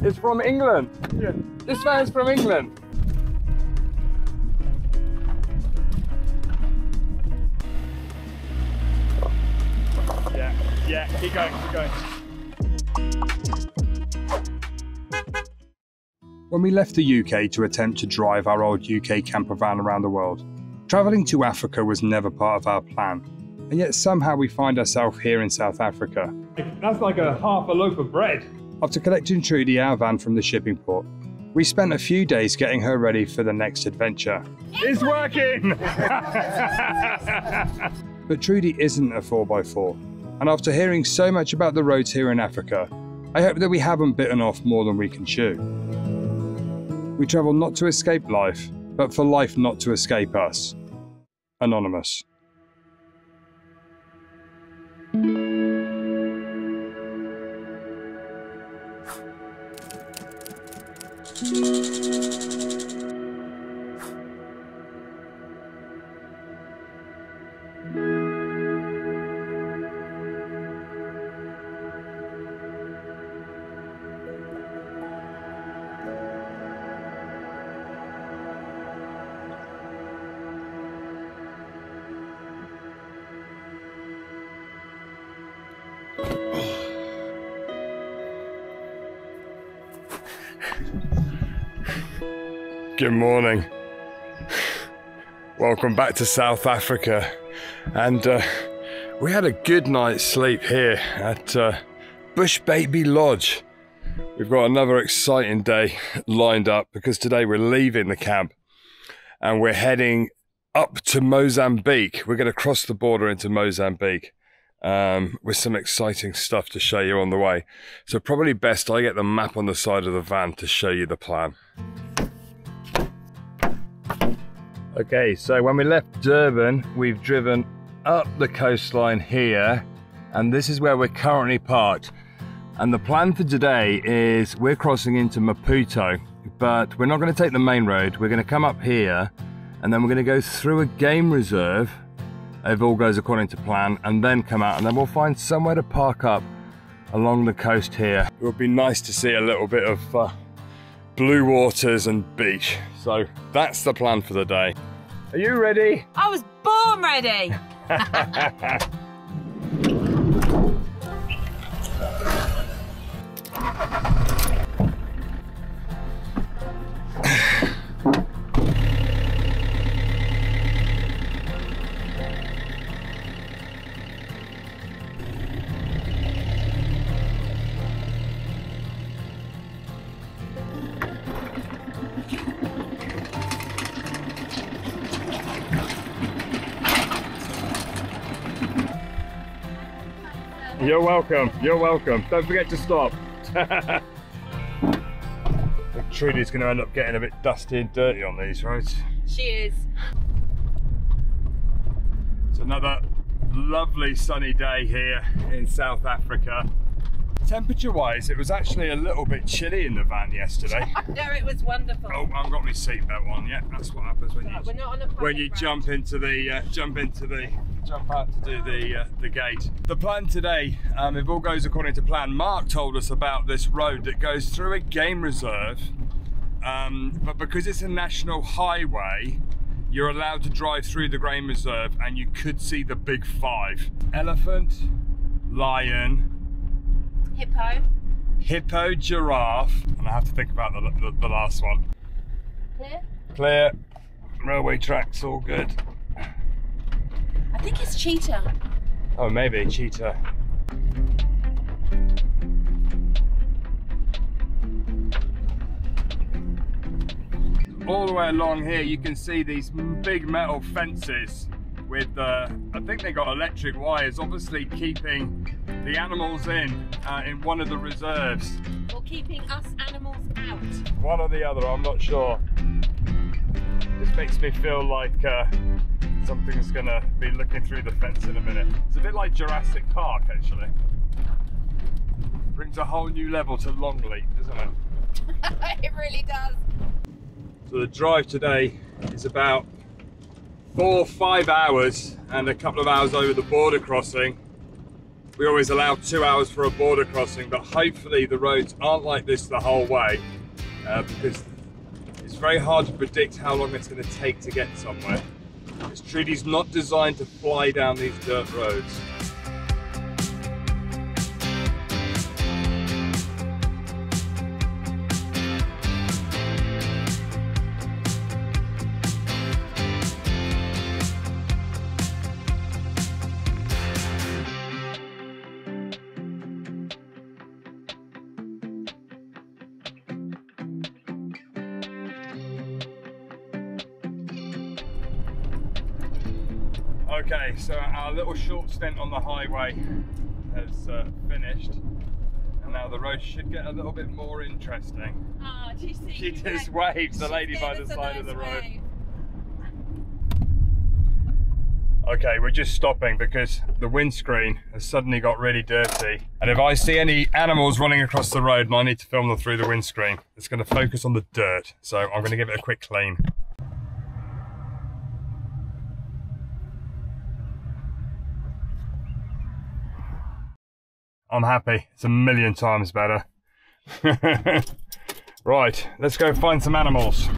is from England. Yeah. This van is from England. Yeah, keep going, keep going. When we left the UK to attempt to drive our old UK camper van around the world, travelling to Africa was never part of our plan, and yet somehow we find ourselves here in South Africa. That's like half a loaf of bread. After collecting Trudy our van from the shipping port, we spent a few days getting her ready for the next adventure. It's working! But Trudy isn't a 4x4, and after hearing so much about the roads here in Africa, I hope that we haven't bitten off more than we can chew. We travel not to escape life, but for life not to escape us. Anonymous. Good morning. Welcome back to South Africa, and we had a good night's sleep here at Bush Baby Lodge. We've got another exciting day lined up because today we're leaving the camp and we're heading up to Mozambique. We're going to cross the border into Mozambique with some exciting stuff to show you on the way. So probably best I get the map on the side of the van to show you the plan. Okay, so when we left Durban, we've driven up the coastline here, and this is where we're currently parked. And the plan for today is we're crossing into Maputo, but we're not going to take the main road. We're going to come up here, and then we're going to go through a game reserve, if all goes according to plan, and then come out, and then we'll find somewhere to park up along the coast here. It would be nice to see a little bit of blue waters and beach. So that's the plan for the day. Are you ready? I was born ready. You're welcome, you're welcome. Don't forget to stop. Trudy's going to end up getting a bit dusty and dirty on these roads. She is. It's another lovely sunny day here in South Africa. Temperature wise, it was actually a little bit chilly in the van yesterday. No, it was wonderful. Oh, I haven't got my seatbelt on yet. That's what happens when We're not on a you jump out to do the gate. The plan today, if all goes according to plan, Mark told us about this road that goes through a game reserve, but because it's a national highway, you're allowed to drive through the game reserve and you could see the big five: elephant, lion, hippo, giraffe, and I have to think about the last one. Clear? Clear. Railway tracks, all good. I think it's cheetah. Oh, maybe cheetah. All the way along here you can see these big metal fences with I think they got electric wires, obviously keeping the animals in one of the reserves. Or keeping us animals out. One or the other, I'm not sure. This makes me feel like something's gonna be looking through the fence in a minute. It's a bit like Jurassic Park, actually. Brings a whole new level to Longleat, doesn't it? It really does. So the drive today is about 4 or 5 hours and a couple of hours over the border crossing. we always allow 2 hours for a border crossing, but hopefully the roads aren't like this the whole way, because it's very hard to predict how long it's going to take to get somewhere. This Trudy's not designed to fly down these dirt roads. Okay, so our little short stint on the highway has finished, and now the road should get a little bit more interesting. Oh, do you see? She just waved, the lady by the side of the road. Okay, we're just stopping because the windscreen has suddenly got really dirty, and if I see any animals running across the road and I need to film them through the windscreen, it's going to focus on the dirt, so I'm going to give it a quick clean. I'm happy. It's a million times better. Right, let's go find some animals.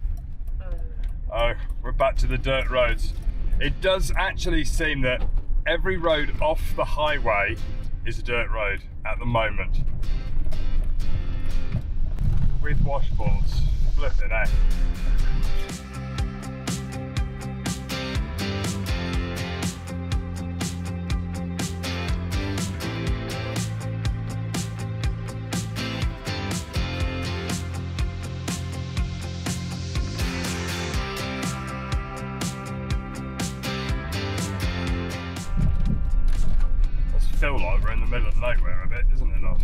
Oh, we're back to the dirt roads. It does actually seem that every road off the highway is a dirt road at the moment. With washboards. Flipping out. Feel like we're in the middle of nowhere a bit, isn't it not?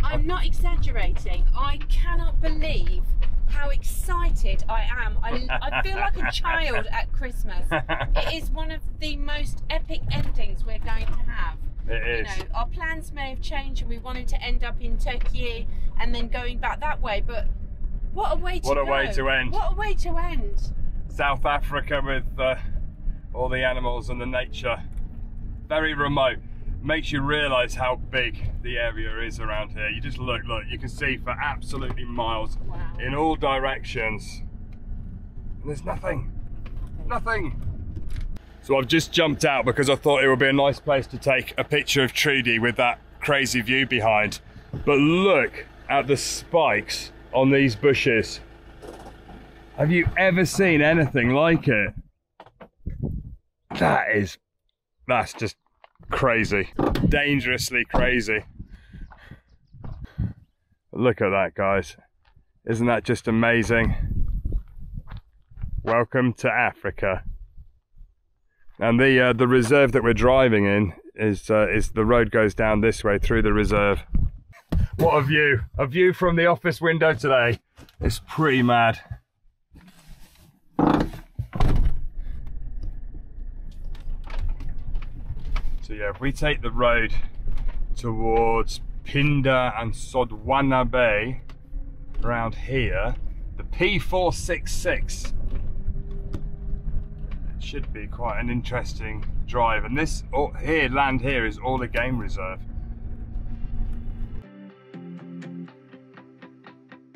I'm not exaggerating. I cannot believe how excited I am. I feel like a child at Christmas. It is one of the most epic endings we're going to have. It is. You know, our plans may have changed and we wanted to end up in Turkey and then going back that way, but what a way to What a way to end. What a way to end. South Africa with all the animals and the nature. Very remote. Makes you realise how big the area is around here. You just look, you can see for absolutely miles. Wow. In all directions. And there's nothing. Nothing. So I've just jumped out because I thought it would be a nice place to take a picture of Trudy with that crazy view behind. But look at the spikes on these bushes. Have you ever seen anything like it? That's just crazy, dangerously crazy. Look at that, guys. Isn't that just amazing? Welcome to Africa. And the reserve that we're driving in is the road goes down this way through the reserve. What a view! A view from the office window today. It's pretty mad. So yeah, if we take the road towards Pinda and Sodwana Bay, around here, the P466, it should be quite an interesting drive. And this land here is all a game reserve.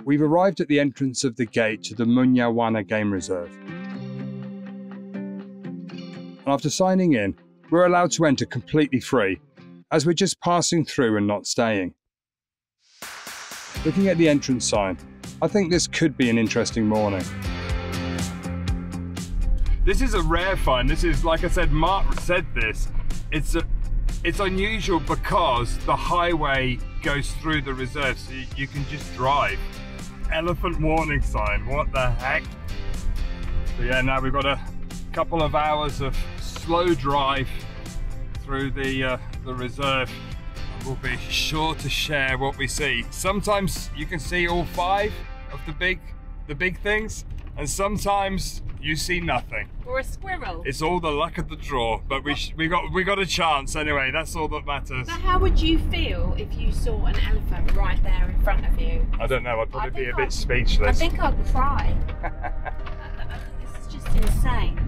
We've arrived at the entrance of the gate to the Munyawana Game Reserve. And after signing in, we're allowed to enter completely free, as we're just passing through and not staying. Looking at the entrance sign, I think this could be an interesting morning. This is a rare find. This is, like I said, Mark said this. It's unusual because the highway goes through the reserve, so you can just drive. Elephant warning sign, what the heck? So yeah, now we've got a couple of hours of slow drive through the reserve. We'll be sure to share what we see. Sometimes you can see all 5 of the big things, and sometimes you see nothing. Or a squirrel. It's all the luck of the draw, but we got a chance anyway. That's all that matters. So how would you feel if you saw an elephant right there in front of you? I don't know. I'd probably be a bit speechless. I think I'd cry. This is just insane.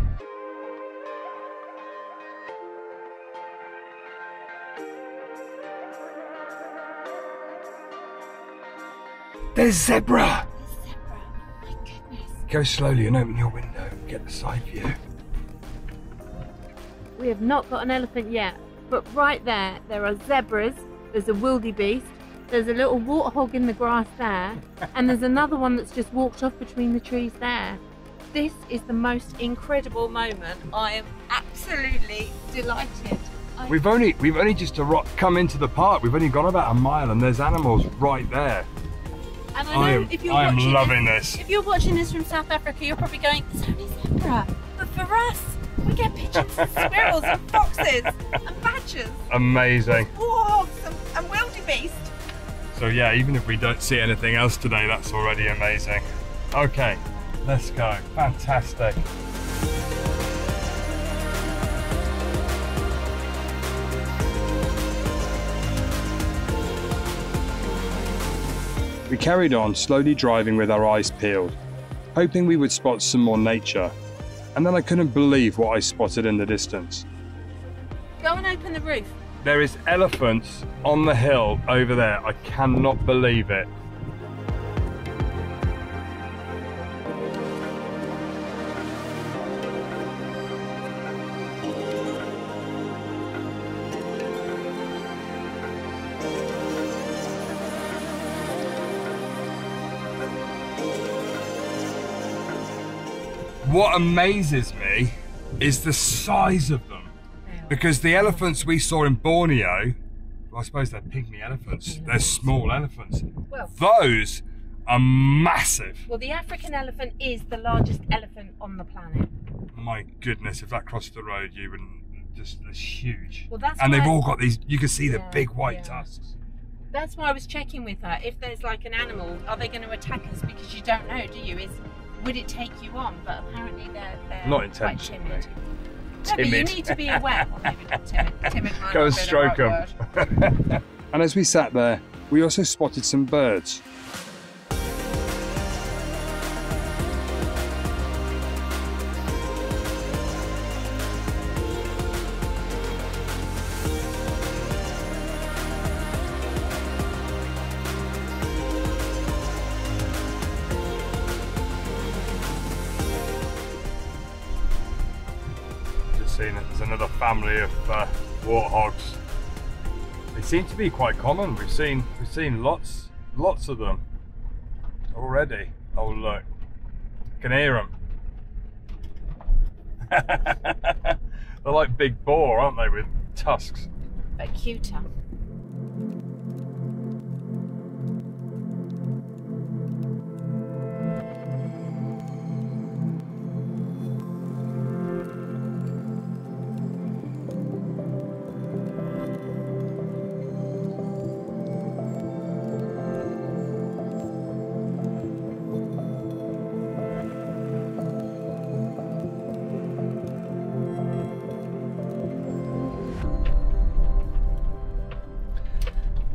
There's zebra! There's zebra. Oh my goodness. Go slowly and open your window. Get the side view. We have not got an elephant yet, but right there are zebras, there's a wildebeest, there's a little warthog in the grass there, and there's another one that's just walked off between the trees there. This is the most incredible moment. I am absolutely delighted. We've only just come into the park. We've only gone about a mile and there's animals right there. And I know if you're I am watching loving this. If you're watching this from South Africa, you're probably going, it's only zebra. But for us, we get pigeons and squirrels and foxes and badgers. Amazing. Warthogs and wildebeest. So yeah, even if we don't see anything else today, that's already amazing. Okay, let's go. Fantastic. We carried on, slowly driving with our eyes peeled, hoping we would spot some more nature, and then I couldn't believe what I spotted in the distance. Go and open the roof. There is elephants on the hill over there. I cannot believe it. What amazes me is the size of them. Because the elephants we saw in Borneo, well, I suppose they're pygmy elephants, they're small elephants. Well, those are massive. Well, the African elephant is the largest elephant on the planet. My goodness, if that crossed the road, you wouldn't, just, it's huge. Well, that's and they've why- all got these, you can see the big white yeah. tusks. That's why I was checking with her. If there's like an animal, are they going to attack us? Because you don't know, do you? Would it take you on? But apparently they're Not quite intentionally. timid. No, but you need to be aware. Well, maybe not timid. Timid might Go not and be the stroke right them. word. And as we sat there, we also spotted some birds. Seen it. There's another family of warthogs. They seem to be quite common. We've seen lots of them already. Oh look, can hear them. They're like big boar, aren't they, with tusks? But cuter.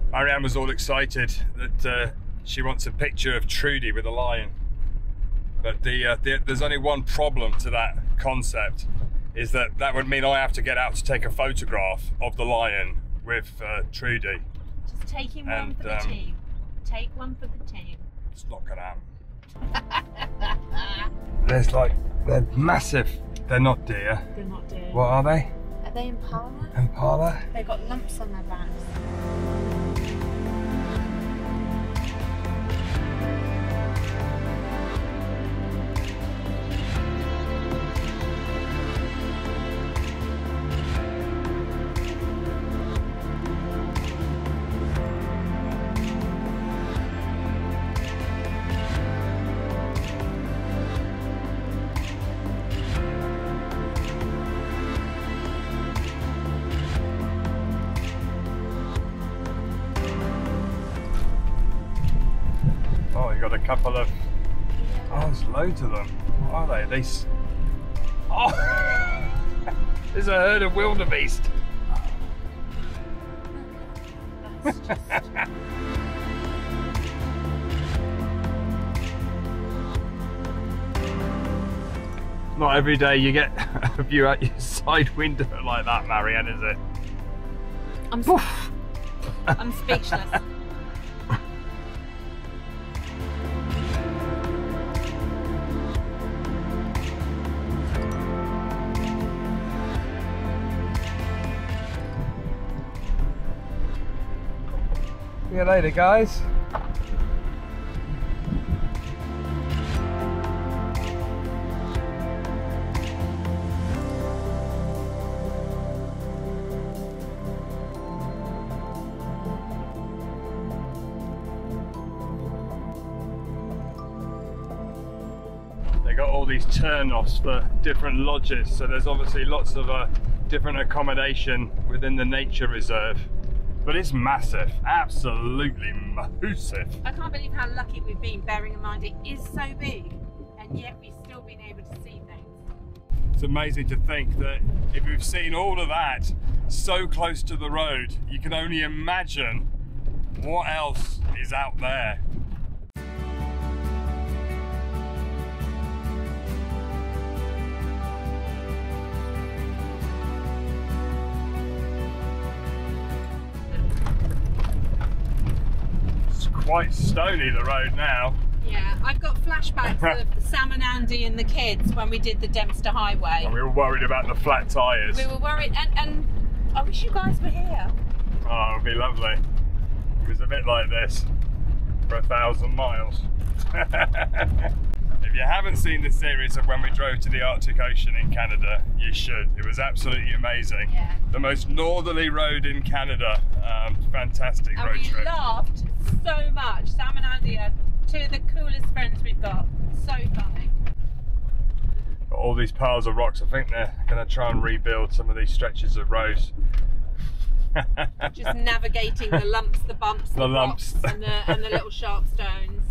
Marianne was all excited that she wants a picture of Trudy with a lion. But there's only one problem to that concept, is that would mean I have to get out to take a photograph of the lion with Trudy. Just taking one for the team. Take one for the team. It's not gonna happen. They're massive. They're not deer. They're not deer. What are they? Are they impala? Impala? They've got lumps on their backs. Oh, you got a couple of. Oh, there's loads of them. What are they? Oh, there's a herd of wildebeest. That's just... Not every day you get a view out your side window like that, Marianne, is it? I'm speechless. you later, guys. They got all these turn-offs for different lodges, so there's obviously lots of different accommodation within the nature reserve. But it's massive, absolutely massive. I can't believe how lucky we've been, bearing in mind it is so big, and yet we've still been able to see things. It's amazing to think that if we've seen all of that so close to the road, you can only imagine what else is out there. Quite stony, the road now. Yeah, I've got flashbacks of Sam and Andy and the kids when we did the Dempster Highway. And we were worried about the flat tyres. We were worried, and I wish you guys were here. Oh, it would be lovely. It was a bit like this for 1,000 miles. If you haven't seen the series of when we drove to the Arctic Ocean in Canada, you should. It was absolutely amazing. Yeah. The most northerly road in Canada. Fantastic road trip. And we laughed so much. Sam and Andy are two of the coolest friends we've got. So funny. Got all these piles of rocks. I think they're going to try and rebuild some of these stretches of roads. Just navigating the lumps, the bumps, the lumps, rocks, and the little sharp stones.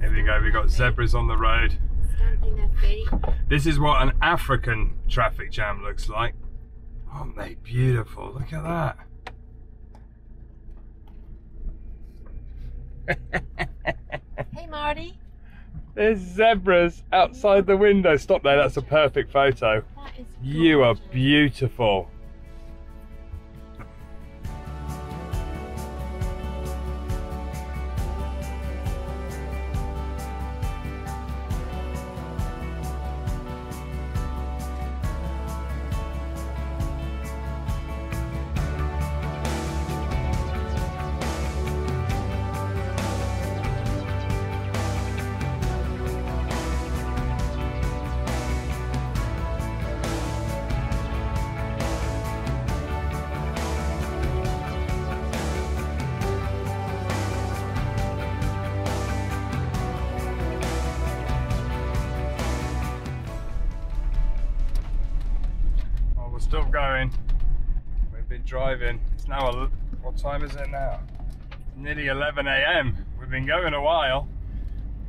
Here we go, we've got zebras on the road. Stamping their feet. This is what an African traffic jam looks like. Aren't they beautiful? Look at that. Hey Marty. There's zebras outside the window. Stop there, that's a perfect photo. That is gorgeous. You are beautiful. Still going. We've been driving. It's now, what time is it now? Nearly 11 AM. We've been going a while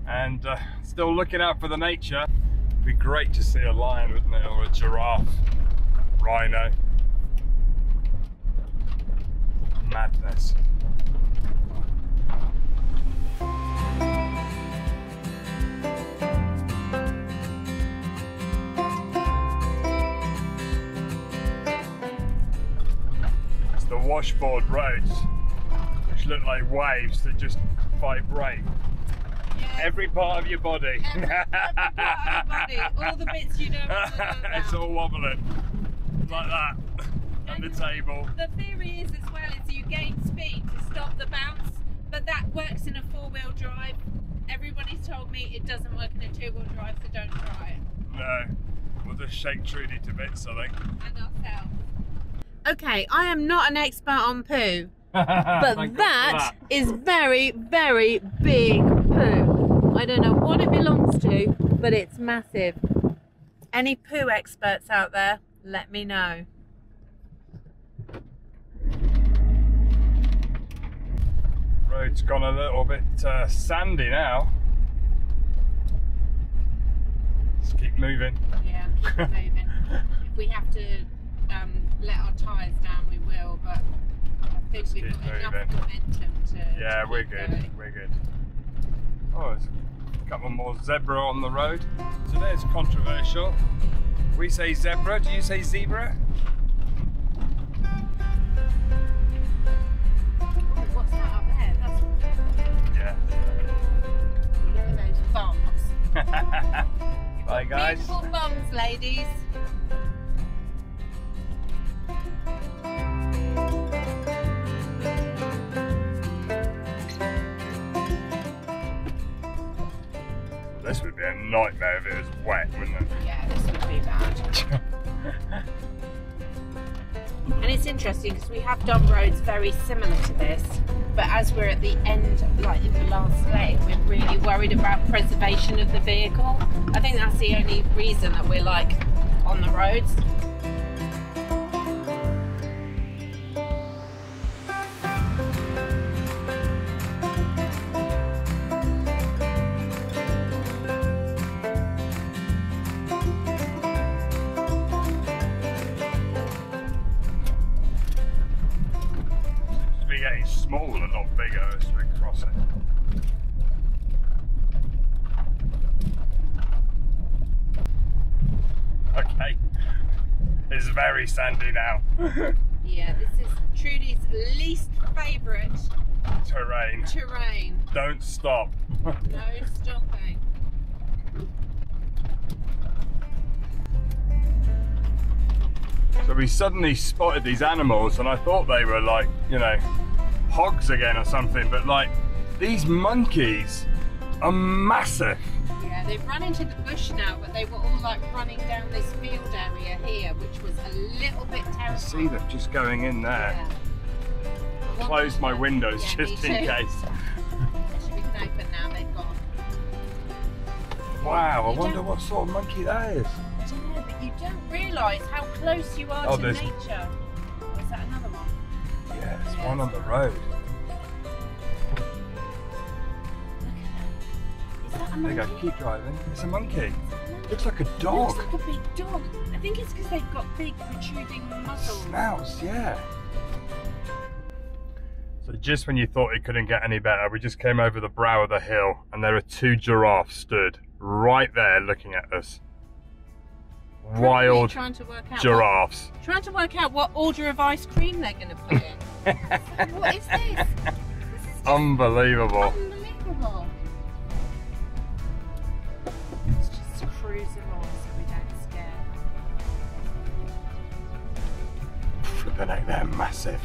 and still looking out for the nature. It'd be great to see a lion, wouldn't it? Or a giraffe, rhino. Madness. The washboard roads, which look like waves that just vibrate. Yeah. Every part of your body. Every part of your body. All the bits you don't want to go It's down. all wobbling. Like that. And the table. The theory is as well is you gain speed to stop the bounce, but that works in a four-wheel drive. Everybody's told me it doesn't work in a two-wheel drive, so don't try it. No. We'll just shake Trudy to bits, I think. And ourselves. Okay, I am not an expert on poo, but Thank God for that is very, very big poo. I don't know what it belongs to, but it's massive. Any poo experts out there, let me know. Road's gone a little bit sandy now. Let's keep moving. Yeah, keep moving. If we have to let our tyres down, we will, but I think Just we've keep got enough moving. momentum to Yeah, keep we're good. going. We're good. Oh, there's a couple more zebra on the road. So there's controversial. We say zebra. Do you say zebra? Oh, what's that up there? That's... Yeah. Look at those bums. Bye, guys. Beautiful bums, ladies. This would be a nightmare if it was wet, wouldn't it? Yeah, this would be bad. And it's interesting because we have done roads very similar to this, but as we're at the end, like in the last leg, we're really worried about preservation of the vehicle. I think that's the only reason that we're like on the roads. Getting smaller, not bigger, as we cross it. Okay, it's very sandy now. Yeah, this is Trudy's least favourite terrain. Don't stop. No stopping. So we suddenly spotted these animals and I thought they were like, you know, hogs again or something, but like these monkeys are massive. Yeah, they've run into the bush now, but they were all like running down this field area here, which was a little bit terrifying. I see them just going in there. Yeah. Close my windows Yeah, just me in too. case. We can open now, they've gone. Wow, I You wonder don't- what sort of monkey that is. I don't know, but you don't realise how close you are to there's- nature. Or is that another one? Yeah, there's one on the road. Is that a There you monkey? go, keep driving. It's a monkey. Monkey. Looks like a dog. Looks like a big dog. I think it's because they've got big protruding muzzles. Snouts, yeah. So just when you thought it couldn't get any better, we just came over the brow of the hill and there are two giraffes stood right there looking at us. Probably Wild trying to work out giraffes. Trying to work out what order of ice cream they're going to put in. What is this? This is just Unbelievable. unbelievable. Let's just cruise along so we don't scare. Flipping heck, they're massive.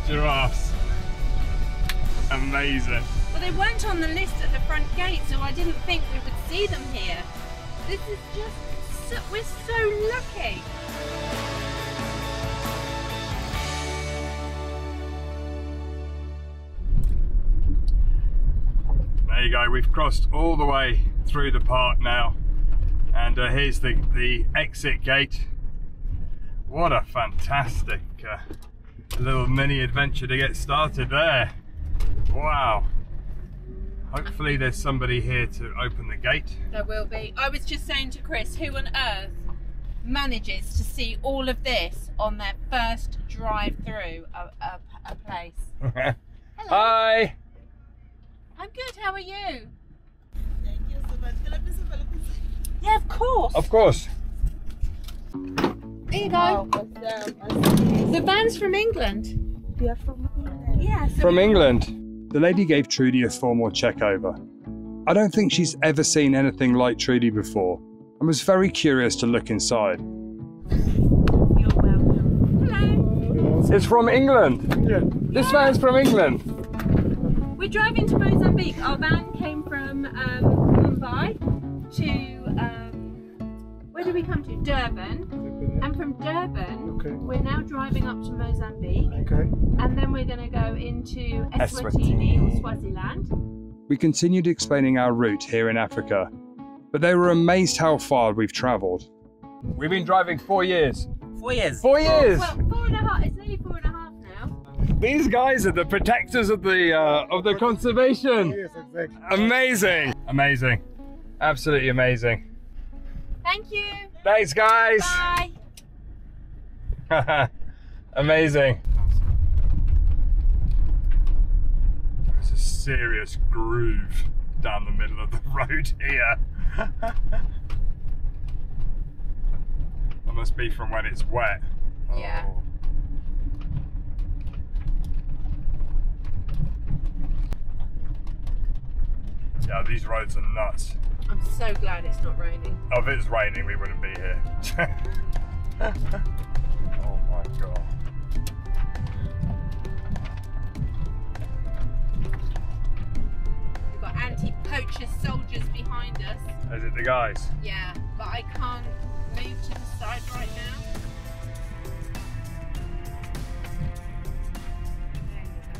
Giraffes. Amazing. Well, they weren't on the list at the front gate, so I didn't think we would see them here. This is just, so, we're so lucky. There you go, we've crossed all the way through the park now. And here's the exit gate. What a fantastic little mini adventure to get started there. Wow. Hopefully there's somebody here to open the gate. There will be. I was just saying to Chris, who on earth manages to see all of this on their first drive through a place? Hello. Hi! I'm good, how are you? Thank you so much. Can I please have a look inside? Yeah, of course. Of course. There you go. Wow, but, The van's from England. we are from England. Yeah. So From England. The lady gave Trudy a formal check over. I don't think she's ever seen anything like Trudy before and was very curious to look inside. You're welcome. Hello. It's from England. This van's from England. We're driving to Mozambique. Our van came from Mumbai to, where did we come to? Durban. And from Durban, we're now driving up to Mozambique. Okay. And then we're going to go into Eswatini or Swaziland. We continued explaining our route here in Africa, but they were amazed how far we've travelled. We've been driving 4 years. 4 years. 4 years! Well, 4.5. It's nearly 4.5 now. These guys are the protectors of the conservation. Yes, exactly. Amazing. Amazing. Absolutely amazing. Thank you. Thanks guys. Bye. Amazing. serious groove down the middle of the road here. That must be from when it's wet. Yeah. Oh. Yeah, these roads are nuts. I'm so glad it's not raining. Oh, if it's raining, we wouldn't be here. Oh my god. We've got anti-poacher soldiers behind us. Is it the guys? Yeah, but I can't move to the side right now. There you go.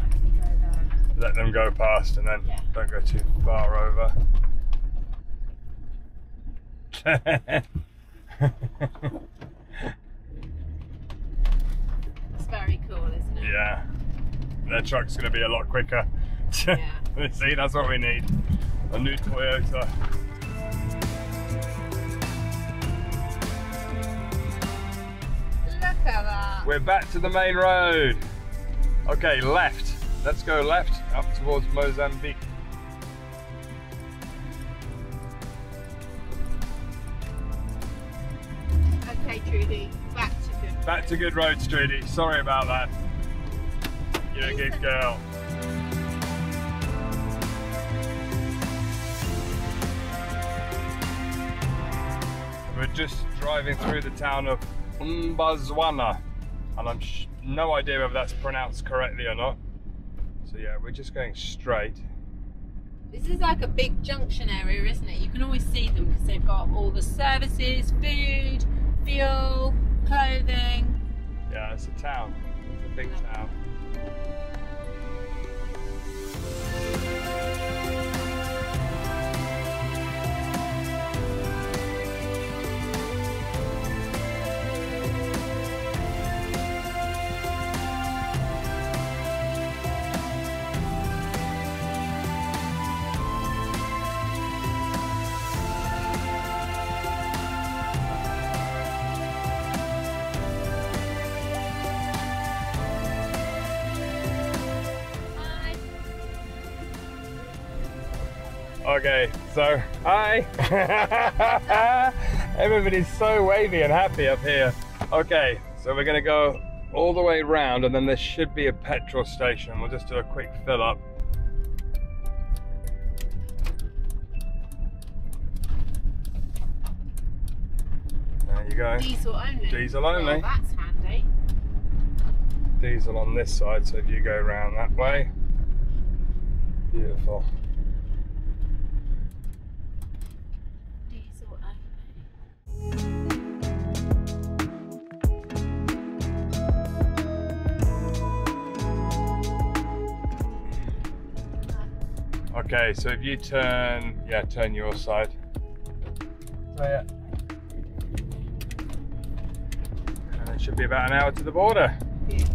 I can go there. Let them go past and then Yeah. don't go too far over. It's very cool, isn't it? Yeah. Their truck's going to be a lot quicker. Yeah. See, that's what we need. A new Toyota. Look at that. We're back to the main road. Okay, left. Let's go left up towards Mozambique. Okay, Trudy, back to good. Back to good roads, Trudy. Sorry about that. You're a good girl. We're just driving through the town of Mbazwana, and I'm no idea whether that's pronounced correctly or not. So yeah, we're just going straight. This is like a big junction area, isn't it? You can always see them because they've got all the services, food, fuel, clothing. Yeah, it's a town. It's a big town. Okay, so hi. Everybody's so wavy and happy up here. Okay, so we're gonna go all the way round and then there should be a petrol station. We'll just do a quick fill up. There you go. Diesel only. Diesel only. Well, that's handy. Diesel on this side, so if you go round that way. Beautiful. Diesel only. Okay, so if you turn, yeah, turn your side. So yeah. And it should be about an hour to the border. Yeah.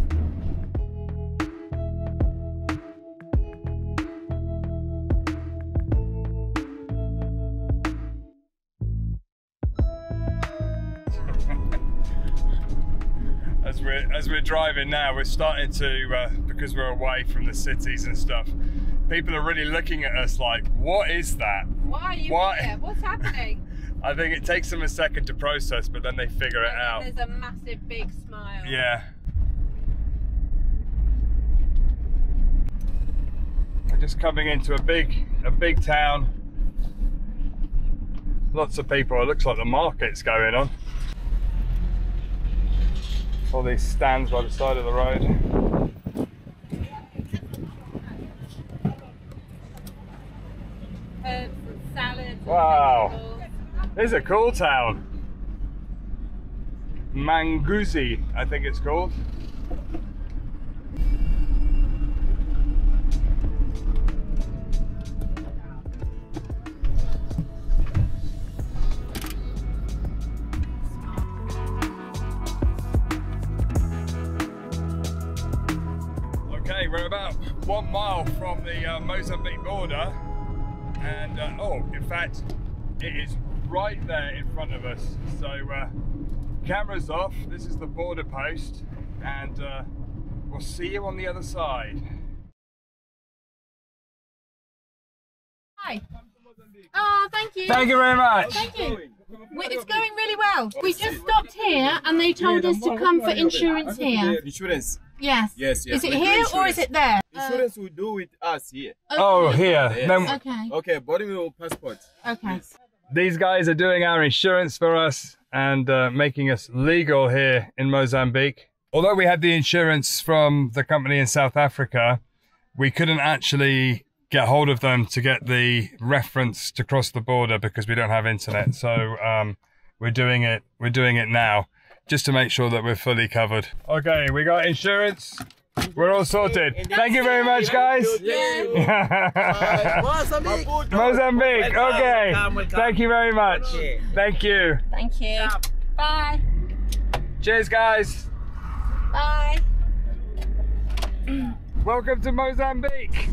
As we're driving now, we're starting to, because we're away from the cities and stuff, people are really looking at us like, what is that? Why are you here? What's happening? I think it takes them a second to process, but then they figure it out. There's a massive big smile. Yeah. We're just coming into a big town. Lots of people. It looks like the market's going on. All these stands by the side of the road. Herbs and salads. Wow. And vegetables. This is a cool town. Manguzi, I think it's called. Okay, we're about 1 mile from the Mozambique border, and oh, in fact, it is right there in front of us. So camera's off. This is the border post, and we'll see you on the other side. Hi. Oh, thank you. Thank you very much. Thank you. It's going really well. We just stopped here and they told us to come for insurance here. Insurance. Yes. Yes, yes. Is it We do here or insurance. is it there? Insurance we do with us here. Oh, here. Yes. Then Okay. Okay, body your passport. Okay. these guys are doing our insurance for us and making us legal here in Mozambique. Although we had the insurance from the company in South Africa, we couldn't actually get hold of them to get the reference to cross the border because we don't have internet. So we're doing it now just to make sure that we're fully covered. Okay, we got insurance. We're all sorted. Thank you very much, guys. Mozambique. Okay. Thank you very much. Thank you. Thank you. Bye. Cheers, guys. Bye. Welcome to Mozambique.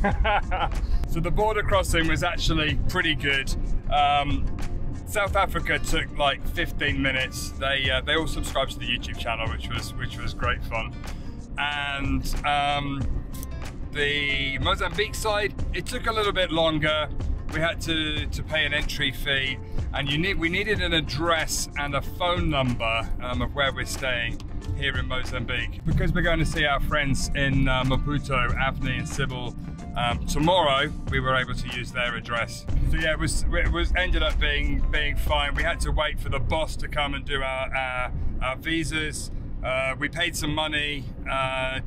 So the border crossing was actually pretty good. South Africa took like 15 minutes. They all subscribed to the YouTube channel, which was great fun. And the Mozambique side, it took a little bit longer. We had to pay an entry fee, and we needed an address and a phone number of where we're staying here in Mozambique, because we're going to see our friends in Maputo, Avni and Sybil tomorrow. We were able to use their address. So yeah, it was ended up being fine. We had to wait for the boss to come and do our visas. We paid some money,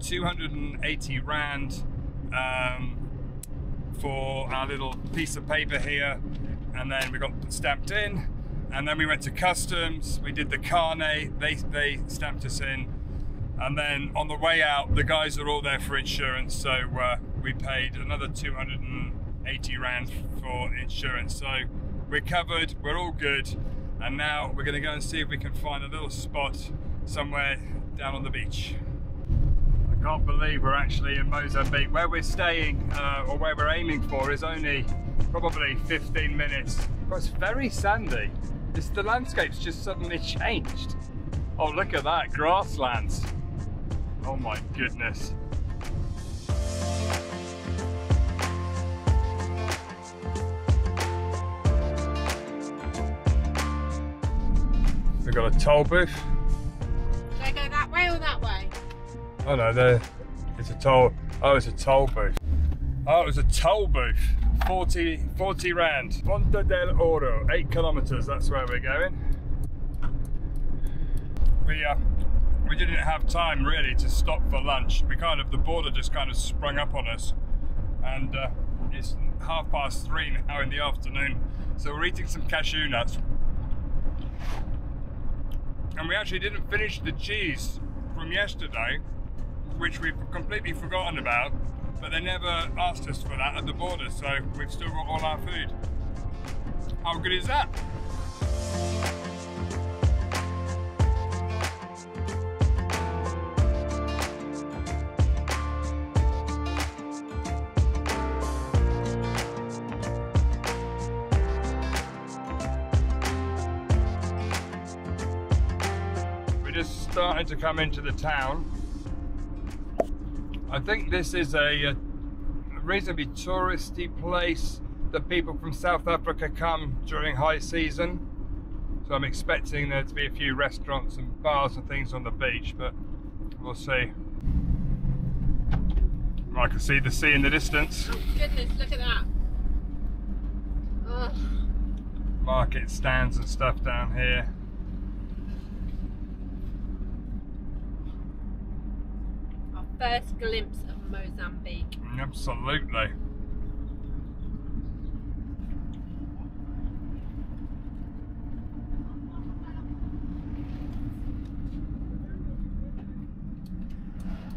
280 Rand for our little piece of paper here, and then we got stamped in, and then we went to customs. We did the carnet, they stamped us in, and then on the way out the guys are all there for insurance, so we paid another 280 Rand for insurance. So we're covered, we're all good, and now we're going to go and see if we can find a little spot somewhere down on the beach. I can't believe we're actually in Mozambique. Where we're staying, or where we're aiming for, is only probably 15 minutes. But it's very sandy. The landscape's just suddenly changed. Oh, look at that, grasslands. Oh my goodness. We've got a toll booth. Should I go that way or that way? Oh no, it's a toll. Oh, it's a toll booth. Oh, it was a toll booth. 40 Rand. Ponta del Oro, 8 kilometers. That's where we're going. We didn't have time really to stop for lunch. The border just kind of sprung up on us, and it's 3:30 now in the afternoon. So we're eating some cashew nuts. And we actually didn't finish the cheese from yesterday, which we've completely forgotten about, but they never asked us for that at the border, so we've still got all our food. How good is that? Just starting to come into the town. I think this is a reasonably touristy place that people from South Africa come during high season. So I'm expecting there to be a few restaurants and bars and things on the beach, but we'll see. I can see the sea in the distance. Oh goodness, look at that. Oh. Market stands and stuff down here. First glimpse of Mozambique. Absolutely.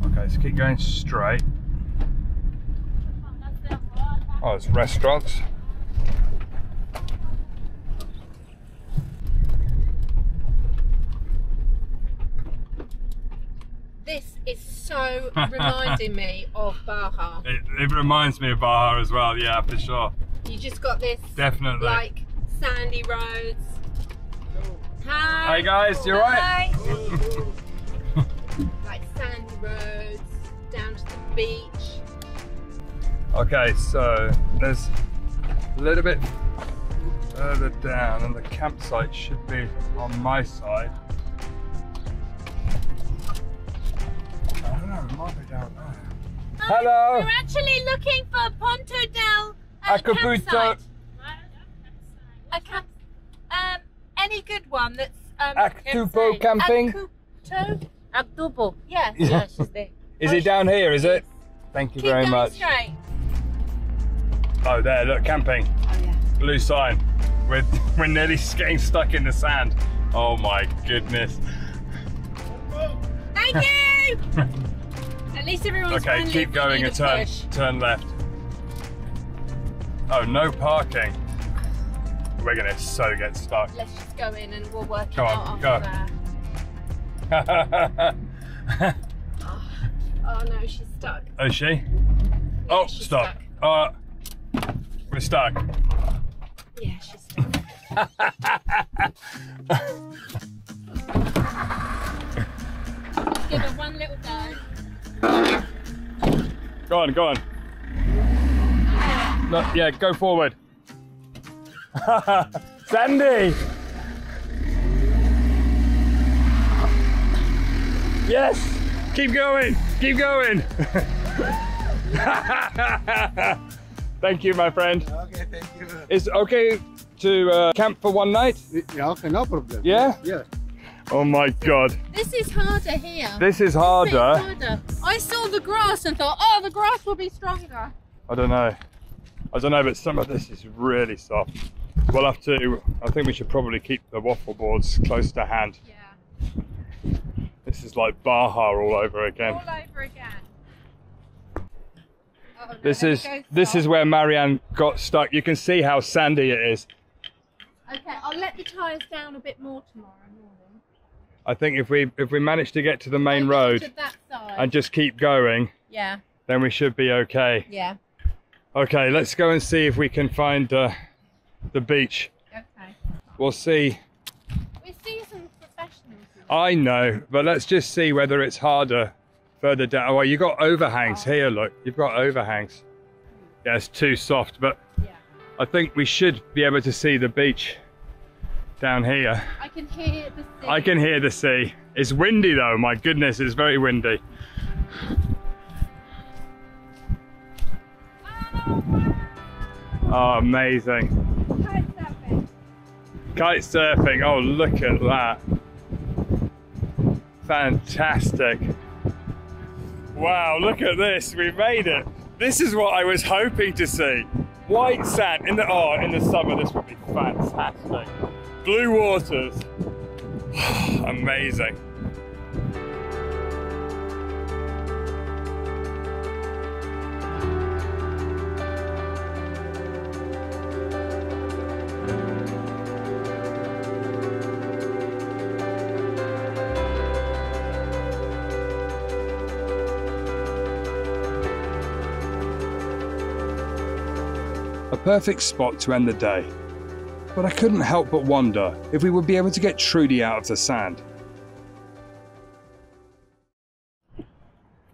Okay, let's keep going straight. Oh, it's restaurants. This is so reminding me of Baja. It reminds me of Baja as well, yeah, for sure. You just got this, definitely, like sandy roads. Hi. Hey guys, you alright? Like sandy roads down to the beach. Okay, so there's a little bit further down, and the campsite should be on my side. I don't know, it might be down there. Hello! We're actually looking for Ponto del Acapulco. campsite. A camp, any good one that's Acapulco camping? Acapulco. Yes, yes, she's there. Is it down here, is it? Thank you Keep very going much. straight. Oh, there, look, camping. Oh yeah. Blue sign. We're nearly getting stuck in the sand. Oh my goodness. Thank you! At least everyone's Okay, finally keep going ready and to push. turn left. Oh, no parking. We're gonna so get stuck. Let's just go in and we'll work it Go out on, after go. that. Oh no, she's stuck. Oh, is she? Yeah, Oh, she's stop. stuck. We're stuck. Yeah, she's stuck. Give her one little go. Go on, go on. No, yeah, go forward. Sandy! Yes! Keep going! Keep going! Thank you, my friend. Okay, thank you. Is it okay to camp for one night? Yeah, okay, no problem. Yeah? Yeah. Oh my God. This is harder here. This is It's harder. harder. I saw the grass and thought, oh, the grass will be stronger. I don't know. I don't know, but some of this is really soft. We'll have to, I think we should probably keep the waffle boards close to hand. Yeah. This is like Baja all over again. All over again. Oh, no, This there is we go, this stop. is where Marianne got stuck. You can see how sandy it is. Okay, I'll let the tyres down a bit more tomorrow morning. I think if we manage to get to the main Over road to that side. and just keep going, Yeah, then we should be okay. yeah. Okay, let's go and see if we can find the beach. Okay. We'll see. We see some professionals here. I know, but let's just see whether it's harder further down. Oh, well, you got overhangs here, look. You've got overhangs. Yeah, it's too soft, but Yeah. I think we should be able to see the beach down here. I can hear the sea. I can hear the sea. It's windy though, my goodness, it's very windy. Oh, amazing. Kite surfing. Kite surfing, oh look at that. Fantastic. Wow, look at this, we made it. This is what I was hoping to see. White sand, in the summer this would be fantastic. Blue waters, amazing. A perfect spot to end the day. But I couldn't help but wonder if we would be able to get Trudy out of the sand.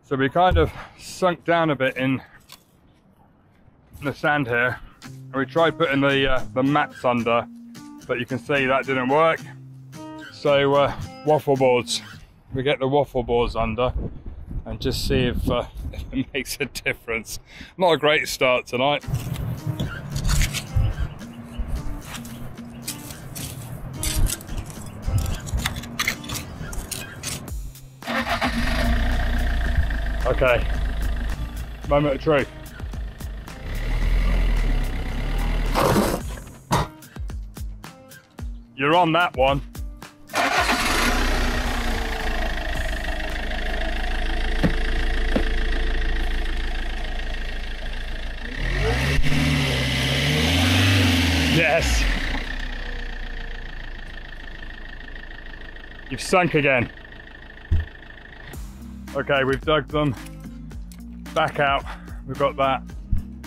So we kind of sunk down a bit in the sand here. And we tried putting the mats under, but you can see that didn't work. So waffle boards. We get the waffle boards under and just see if it makes a difference. Not a great start tonight. Okay, moment of truth. You're on that one. Yes. You've sunk again. Okay, we've dug them back out. We've got that,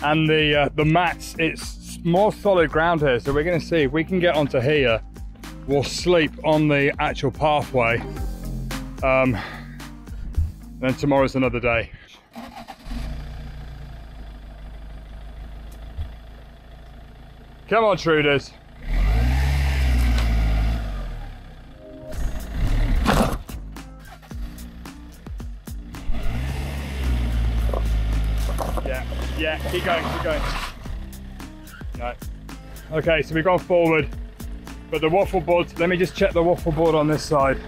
and the mats. It's more solid ground here, so we're going to see if we can get onto here. We'll sleep on the actual pathway. Then tomorrow's another day. Come on, Truders. Yeah, keep going, keep going. No. Okay, so we've gone forward, but the waffle board, let me just check the waffle board on this side.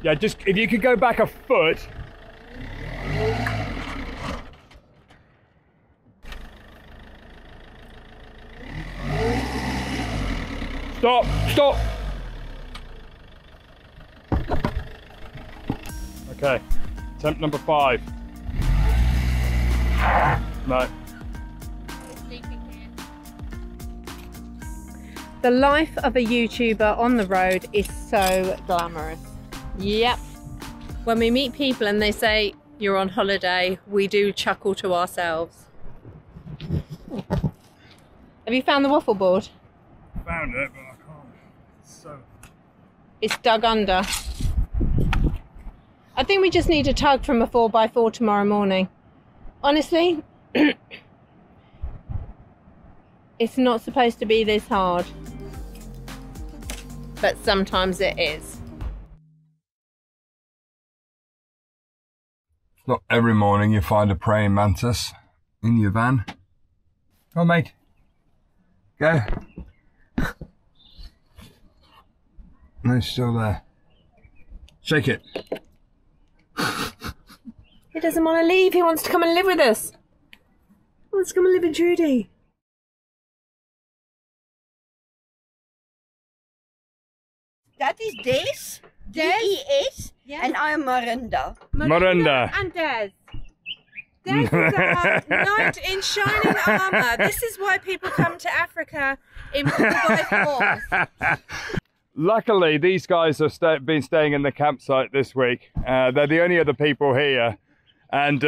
Yeah, just, if you could go back a foot. Stop, stop. Okay, attempt number 5. No. The life of a YouTuber on the road is so glamorous. Yep. When we meet people and they say, you're on holiday, we do chuckle to ourselves. Have you found the waffle board? Found it, but I can't. So. It's dug under. I think we just need a tug from a 4x4 tomorrow morning. Honestly, it's not supposed to be this hard. But sometimes it is. Not every morning you find a praying mantis in your van. Go on, mate. Go. No, it's still there. Shake it. He doesn't want to leave. He wants to come and live with us. He wants to come and live with Judy. That is Des. D-E-S. Yes. And I am Miranda. Miranda. And Des. Des is our knight in shining armour. This is why people come to Africa in 4x4s. Luckily, these guys have been staying in the campsite this week. They're the only other people here. And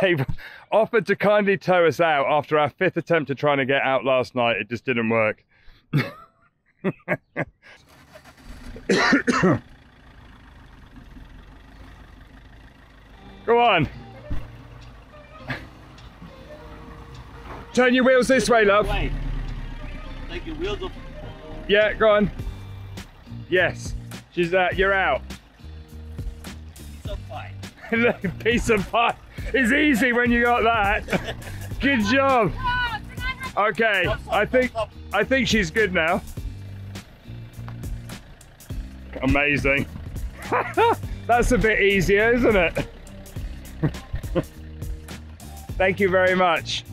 they've offered to kindly tow us out after our 5th attempt at trying to get out last night. It just didn't work. Go on. Turn your wheels this way, love. Take your wheels off. Yeah, go on. Yes. She's you're out. Piece of pie. Piece of pie is easy when you got that. Good job. Okay, I think she's good now. Amazing. That's a bit easier, isn't it? Thank you very much.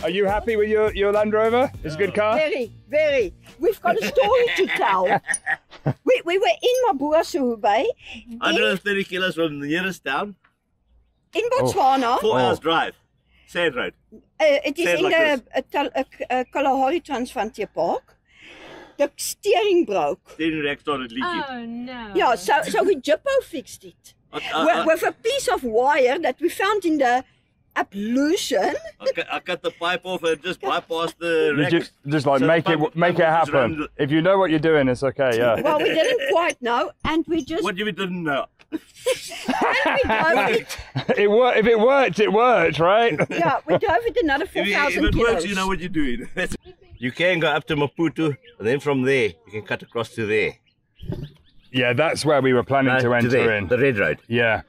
Are you happy with your Land Rover? It's a good car? Very, very. We've got a story to tell. We were in Mabuasu Bay 130 kilos from the nearest town. in Botswana. 4 hours drive. Sand road. It is Sand in like the Kalahari Transfrontier Park. The steering broke. Steering rack started leaking. Oh no. Yeah, so we Jippo fixed it. With a piece of wire that we found in the ablution. I cut the pipe off and just bypassed the rack. Just like So make the it pipe happen. around If you know what you're doing, it's okay. Yeah. Well, we didn't quite know, and we just What you didn't know? and we drove it. It worked. If it worked, it worked, right? Yeah, we drove it another If 4,000 it kilos. works, you know what you're doing. You can go up to Maputo, and then from there, you can cut across to there. Yeah, that's where we were planning to enter there, in. the red road, Yeah.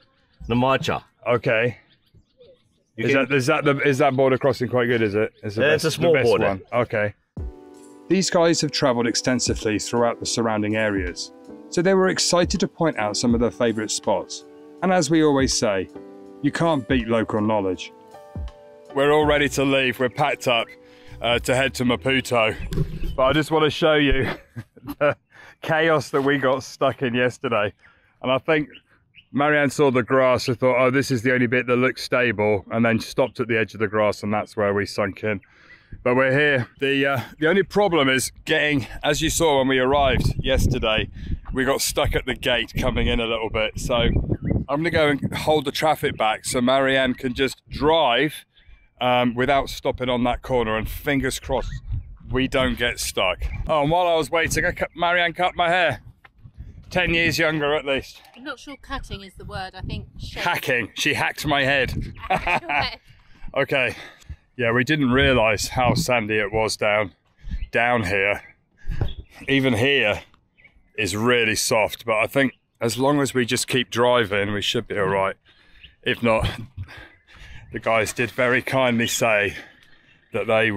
the Marcha. Okay. You Is can- that border crossing quite good? Is it? It's It's a small border. one. Okay. These guys have travelled extensively throughout the surrounding areas, so they were excited to point out some of their favourite spots. And as we always say, you can't beat local knowledge. We're all ready to leave. We're packed up to head to Maputo, but I just want to show you the chaos that we got stuck in yesterday. And I think Marianne saw the grass and thought, oh, this is the only bit that looks stable, and then stopped at the edge of the grass, and that's where we sunk in. But we're here. The only problem is getting, as you saw when we arrived yesterday, we got stuck at the gate coming in a little bit. So I'm gonna go and hold the traffic back so Marianne can just drive without stopping on that corner, and fingers crossed we don't get stuck. Oh, and while I was waiting, Marianne cut my hair. 10 years younger at least. I'm not sure cutting is the word. I think Hacking. She hacked my head. Okay, yeah, we didn't realise how sandy it was down here. Even here is really soft, but I think as long as we just keep driving, we should be all right. If not, the guys did very kindly say that they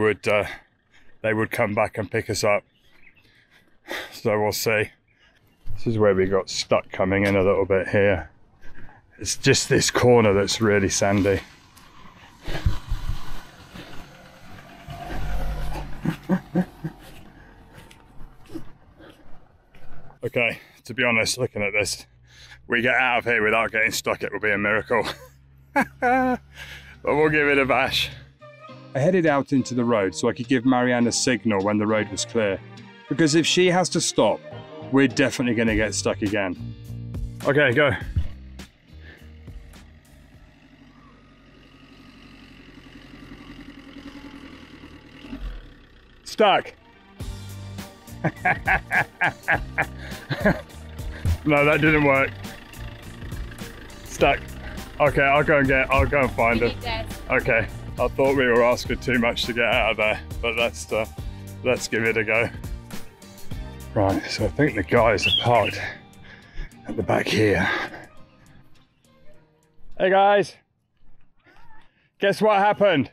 would come back and pick us up. So we'll see. This is where we got stuck coming in a little bit here. It's just this corner that's really sandy. Okay, to be honest, looking at this, we get out of here without getting stuck, it will be a miracle. But we'll give it a bash. I headed out into the road so I could give Marianne a signal when the road was clear. Because if she has to stop, we're definitely going to get stuck again. Okay, go. Stuck. No, that didn't work. Stuck. Okay, I'll go and find her. Okay, I thought we were asking too much to get out of there, but let's give it a go. Right, so I think the guys are parked at the back here. Hey guys, guess what happened?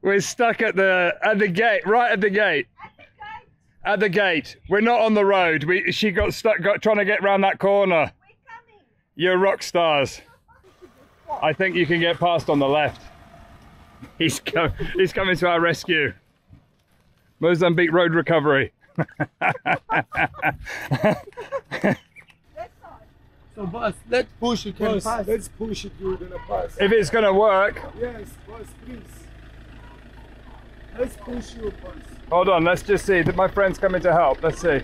We're stuck at the gate, right at the gate. At the gate. We're not on the road. She got stuck trying to get round that corner. We're coming. You're rock stars. I think you can get past on the left. He's coming to our rescue. Mozambique road recovery. So boss, let's push it, boss. Let's push it, you're gonna pass. If it's gonna work. Yes, boss, please. Let's push you, boss. Hold on, let's just see. My friend's coming to help. Let's see.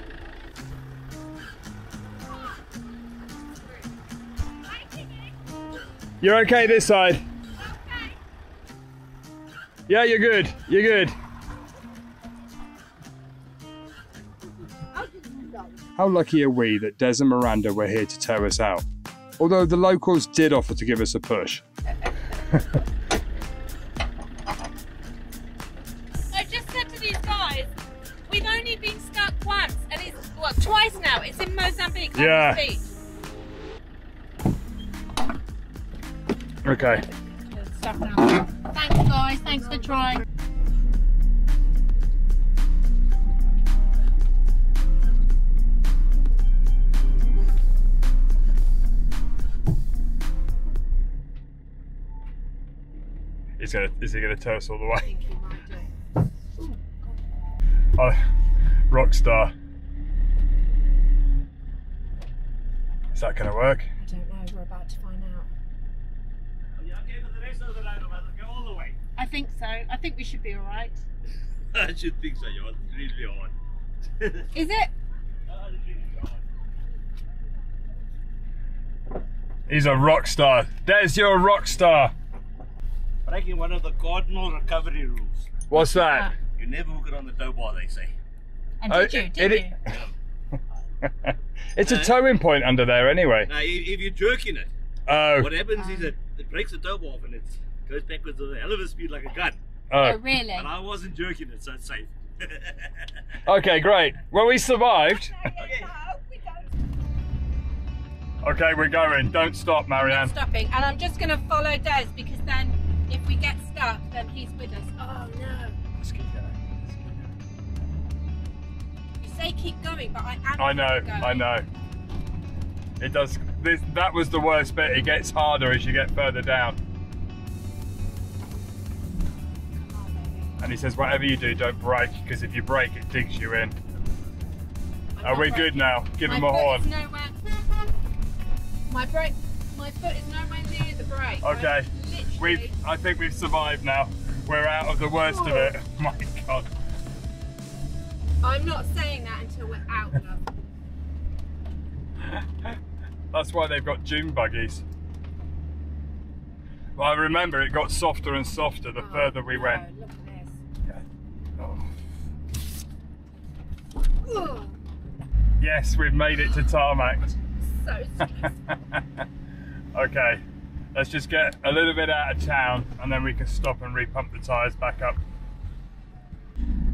You're okay this side? Okay. Yeah, you're good. You're good. How lucky are we that Des and Miranda were here to tow us out? Although the locals did offer to give us a push. I just said to these guys, we've only been stuck once, and it's what, twice now. It's in Mozambique. Yeah. Beach. Okay. Stuff now. Thanks guys, thanks for trying. Is he gonna tow us all the way? I think he might do. Oh, rock star. Is that gonna work? I don't know, we're about to find out. Are you okay for the rest of the ride, or rather go all the way? I think so. I think we should be alright. I should think so, John. It's really hard. Is it? It's really hard. He's a rock star. Des, you're a rock star. Breaking one of the cardinal recovery rules. What's that? You never hook it on the tow bar, they say. And did you? It's a towing point under there anyway. Now, if you're jerking it, what happens is that it breaks the tow bar off and it goes backwards at a hell of a speed like a gun. Oh, really? And I wasn't jerking it, so it's safe. Okay, great. Well, we survived. Okay. Okay, we're going. Don't stop, Marianne. Not stopping, and I'm just going to follow Des because then if we get stuck, then he's with us. Oh no. Let's keep going. You say keep going, but I am. I know, going. I know. It does. That was the worst bit. It gets harder as you get further down. And he says, whatever you do, don't brake, because if you brake, it digs you in. Are we good now? Give him a horn. My foot is nowhere near the brake. Okay, I think we've survived now. We're out of the worst of it. Oh my God. I'm not saying that until we're out, love. That's why they've got dune buggies. Well, I remember it got softer and softer the further we went. Look at this. Yeah. Oh. Yes, we've made it to tarmac. So stressful. Okay, let's just get a little bit out of town and then we can stop and repump the tyres back up.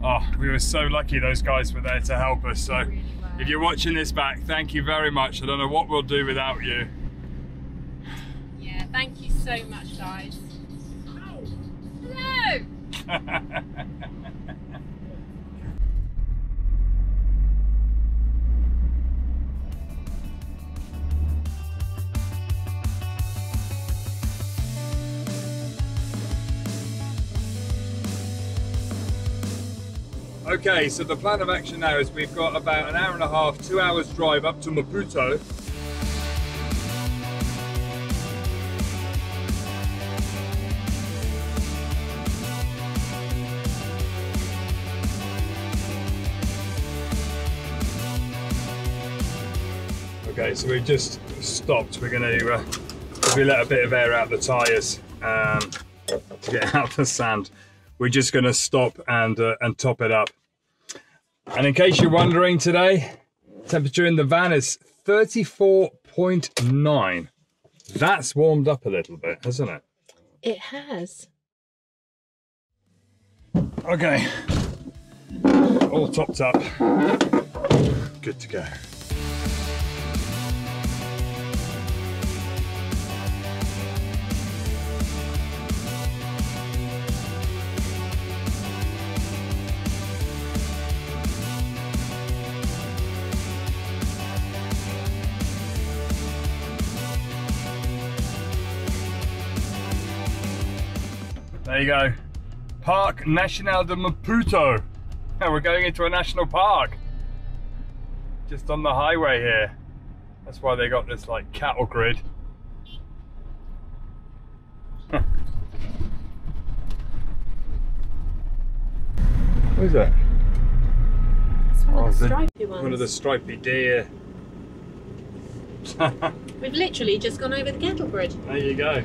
Oh, we were so lucky those guys were there to help us. So Really well. if you're watching this back, thank you very much. I don't know what we'll do without you. Yeah, thank you so much, guys. Hello! Okay, so the plan of action now is we've got about an hour and a half, 2 hours drive up to Maputo. Okay, so we've just stopped. We're going to probably let a bit of air out the tyres to get out the sand. We're just going to stop and top it up. And in case you're wondering today, temperature in the van is 34.9. That's warmed up a little bit, hasn't it? It has. Okay, all topped up, good to go. There you go. Park Nacional de Maputo. Now we're going into a national park. Just on the highway here. That's why they got this like cattle grid. What is that? It's one of the stripy ones. One of the stripy deer. We've literally just gone over the cattle grid. There you go.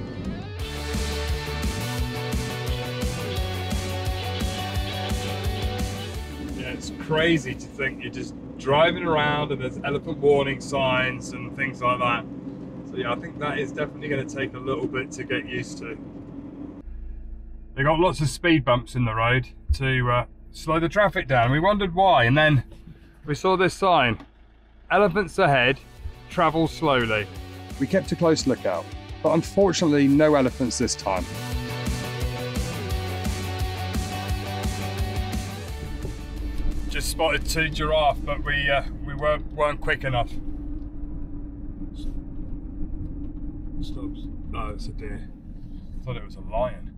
It's crazy to think you're just driving around and there's elephant warning signs and things like that. So yeah, I think that is definitely going to take a little bit to get used to. They got lots of speed bumps in the road to slow the traffic down. We wondered why, and then we saw this sign: elephants ahead, travel slowly. We kept a close lookout, but unfortunately no elephants this time. Just spotted 2 giraffe, but we weren't quick enough. Stops. No, it's a deer. I thought it was a lion.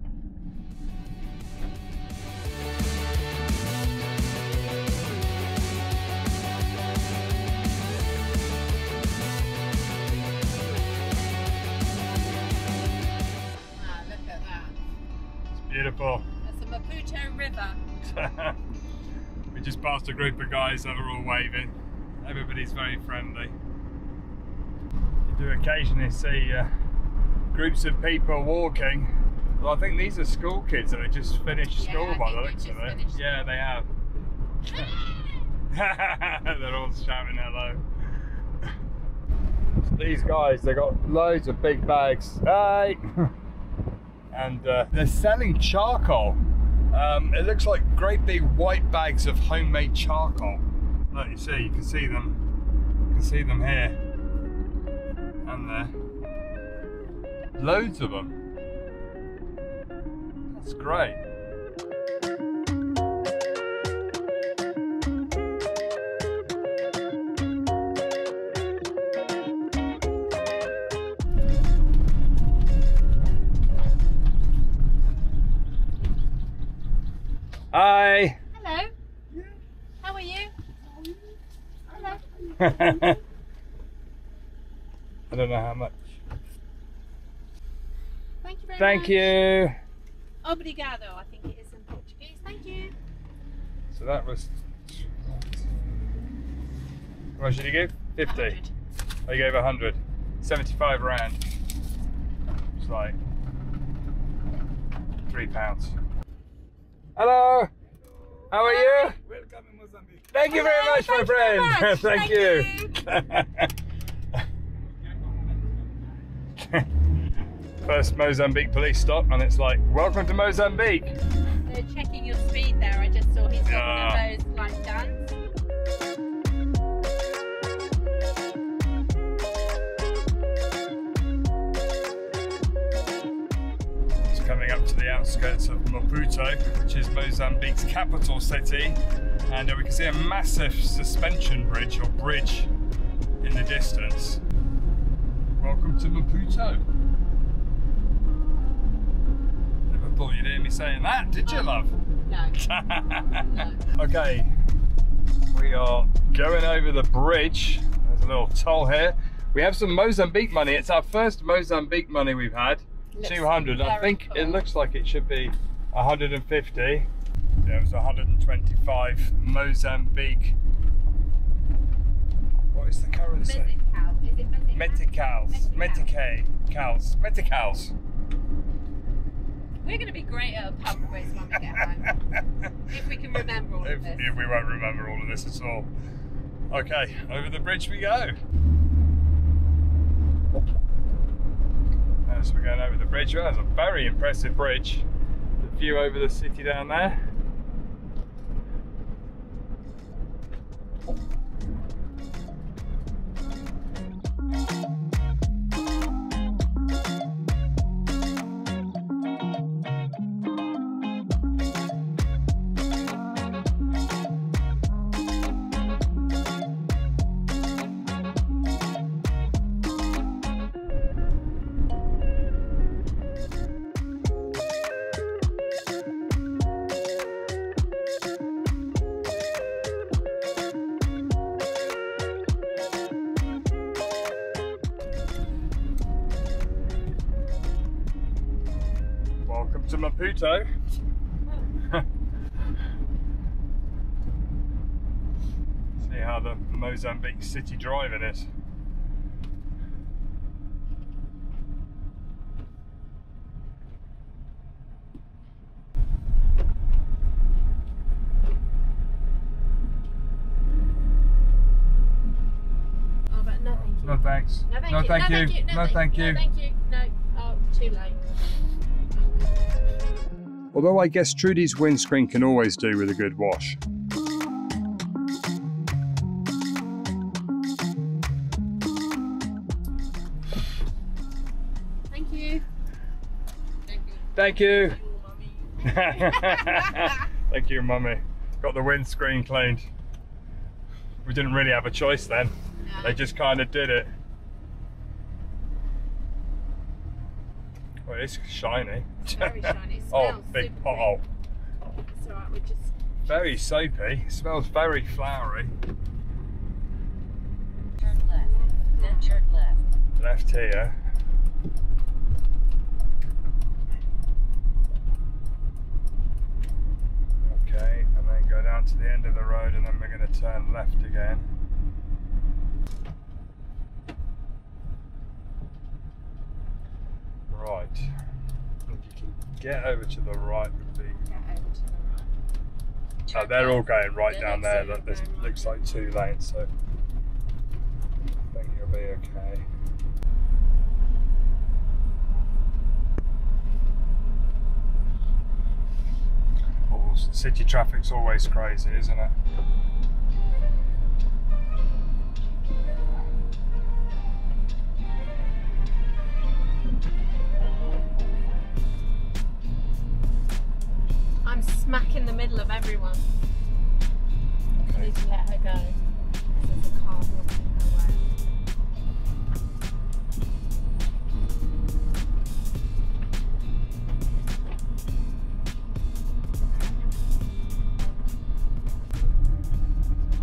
Ah, look at that. It's beautiful. That's the Maputo River. We just passed a group of guys that were all waving. Everybody's very friendly. You do occasionally see groups of people walking. Well, I think these are school kids that have just finished school by the looks of it. Yeah, they have. They're all shouting hello. These guys, they got loads of big bags. Hey! And they're selling charcoal. It looks like great big white bags of homemade charcoal. Look, you can see them. You can see them here and there. Loads of them. That's great. Hi. Hello. How are you? Hello. I don't know how much. Thank you very much. Thank you. Obrigado, I think it is in Portuguese. Thank you. So that was. How much did you give? 50. 100. I gave 100. 75 rand. It's like £3. Hello. How are you? Welcome in Mozambique. Thank you very much, my friend. Thank you. Thank you. First Mozambique police stop, and it's like, welcome to Mozambique. They're checking your speed there. I just saw he's got one of those like guns. It's coming up to the outskirts of Maputo, which is Mozambique's capital city, and we can see a massive suspension bridge or bridge in the distance. Welcome to Maputo. Thought you'd hear me saying that, did you, love? No. No. Okay, we are going over the bridge. There's a little toll here. We have some Mozambique money. It's our first Mozambique money we've had. Looks 200. I think cool. It looks like it should be 150. Yeah, it was 125 Mozambique. What is the currency? Meticals. Meticals. We're going to be great at a pub quiz when we get home. If we can remember all of this. If we won't remember all of this at all. Okay, over the bridge we go. As we're going over the bridge, well, that's a very impressive bridge. The view over the city down there. Welcome to Maputo. See how the Mozambique city driving is. Oh, but no thank you. No thanks. No thank you. No thank you. No thank you. No. Oh, too late. Although I guess Trudy's windscreen can always do with a good wash. Thank you. Thank you. Thank you, Mummy. Got the windscreen cleaned. We didn't really have a choice then. No. They just kind of did it. Well, it's shiny. Very shiny. It Oh, smells big super pothole. It's alright, we just... Very soapy. It smells very flowery. Turn left. Then turn left. Left here. Okay, and then go down to the end of the road, and then we're going to turn left again. Right. If you can get over to the right would be. Get over to the right. Oh, they're all going right down there. Look, this looks like 2 lanes, so I think you'll be okay. Oh, city traffic's always crazy, isn't it? I'm smack in the middle of everyone. I need to let her go. There's a car blocking her way.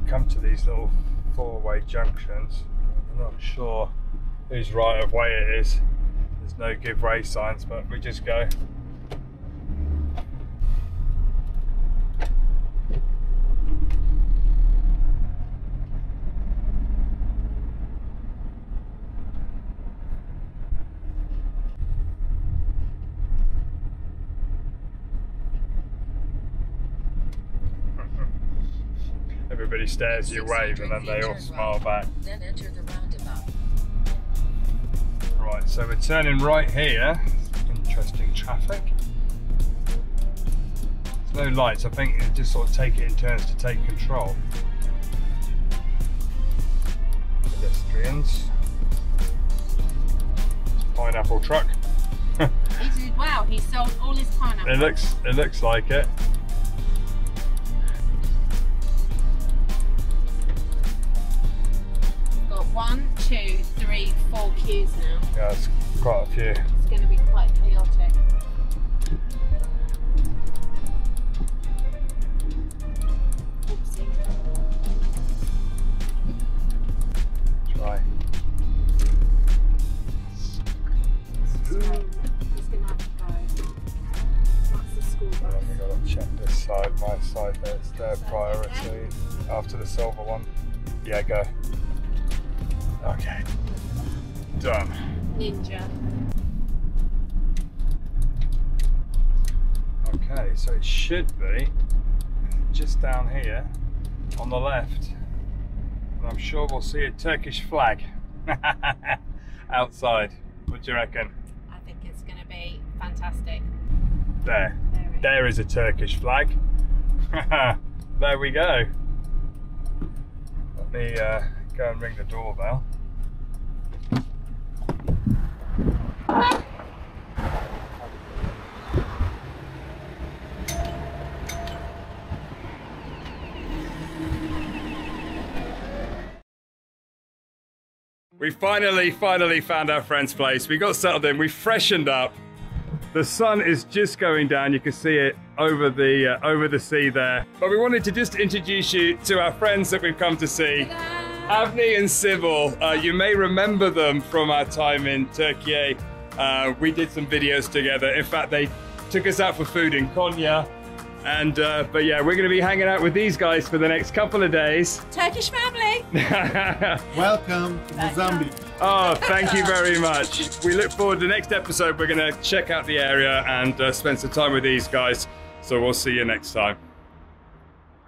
Come to these little 4-way junctions. I'm not sure whose right of way it is. There's no give way signs, but we just go. Everybody stares you, wave, and then they all smile back. Then enter the roundabout. Right, so we're turning right here. Interesting traffic. There's no lights, I think you just sort of take it in turns to take control. Pedestrians. Pineapple truck. Wow, he sold all his pineapples. It looks like it. We've got 1, 2, 3, 4 queues now. Yeah, it's quite a few. It's going to be quite chaotic. Oopsie. Try. He's going to have to go. That's the school And bus. then we've got to check this side, my side, there's their priority. After the silver one. Yeah, go. Okay. Done. Ninja. Okay, so it should be just down here on the left. And I'm sure we'll see a Turkish flag outside. What do you reckon? I think it's going to be fantastic. There. There it There is a Turkish flag. There we go. Let me go and ring the doorbell. We finally found our friend's place. We got settled in, we freshened up. The sun is just going down, you can see it over the sea there. But we wanted to just introduce you to our friends that we've come to see. Avni and Sybil, you may remember them from our time in Turkey. We did some videos together. In fact, they took us out for food in Konya. And but yeah, we're going to be hanging out with these guys for the next couple of days. Turkish family. Welcome to Mozambique. Oh, thank you very much. We look forward to the next episode. We're going to check out the area and spend some time with these guys. So we'll see you next time.